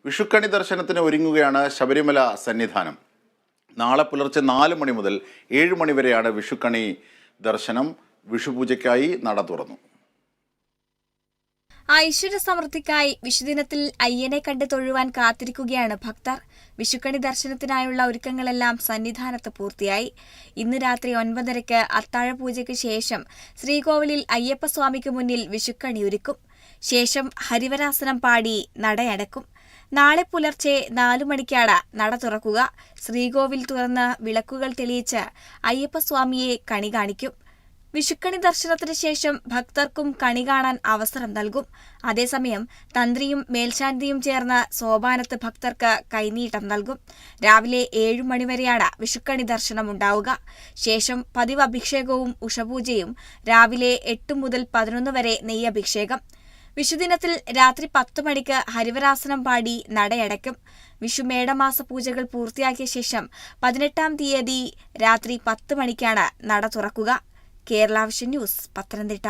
വിഷുക്കണി ദർശനത്തിന് ഒരുങ്ങുകയാണ് ശബരിമല സന്നിധാനം. നാളെ പുലർച്ചെ 4 മണി മുതൽ 7 മണി വരെയാണ് വിഷുക്കണി ദർശനം. വിഷുപൂജയ്ക്കായി നട തുറന്നു. ഐശ്വര്യ സമൃദ്ധിക്കായി വിഷുദിനത്തിൽ അയ്യനെ കണ്ട് തൊഴുവാൻ കാത്തിരിക്കുകയാണ് ഭക്തർ. വിഷുക്കണി ദർശനത്തിനായുള്ള ഒരുക്കങ്ങളെല്ലാം സന്നിധാനത്ത് പൂർത്തിയായി. ഇന്ന് രാത്രി 9:30 അത്താഴപൂജയ്ക്ക് ശേഷം ശ്രീകോവിലിൽ അയ്യപ്പസ്വാമിക്ക് മുന്നിൽ വിഷുക്കണി ഒരുക്കും. ശേഷം ഹരിവരാസനം പാടി നടയടക്കും. നാളെ പുലർച്ചെ 4 മണിക്കാണ് നട തുറക്കുക. ശ്രീകോവിൽ തുറന്ന് വിളക്കുകൾ തെളിയിച്ച് അയ്യപ്പസ്വാമിയെ കണി കാണിക്കും. വിഷുക്കണി ദർശനത്തിന് ശേഷം ഭക്തർക്കും കണി കാണാൻ അവസരം നൽകും. അതേസമയം തന്ത്രിയും മേൽശാന്തിയും ചേർന്ന് സോപാനത്ത് ഭക്തർക്ക് കൈനീട്ടം നൽകും. രാവിലെ 7 മണിവരെയാണ് വിഷുക്കണി ദർശനം ഉണ്ടാവുക. ശേഷം പതിവ് അഭിഷേകവും ഉഷപൂജയും. രാവിലെ 8 മുതൽ 11 വരെ നെയ്യഭിഷേകം. വിഷുദിനത്തിൽ രാത്രി 10 മണിക്ക് ഹരിവരാസനം പാടി നടയടയ്ക്കും. വിഷുമേടമാസ പൂജകൾ പൂർത്തിയാക്കിയ ശേഷം 18-ാം തീയതി രാത്രി 10 മണിക്കാണ് നട തുറക്കുക. Kerala vision news, Pathanamthitta.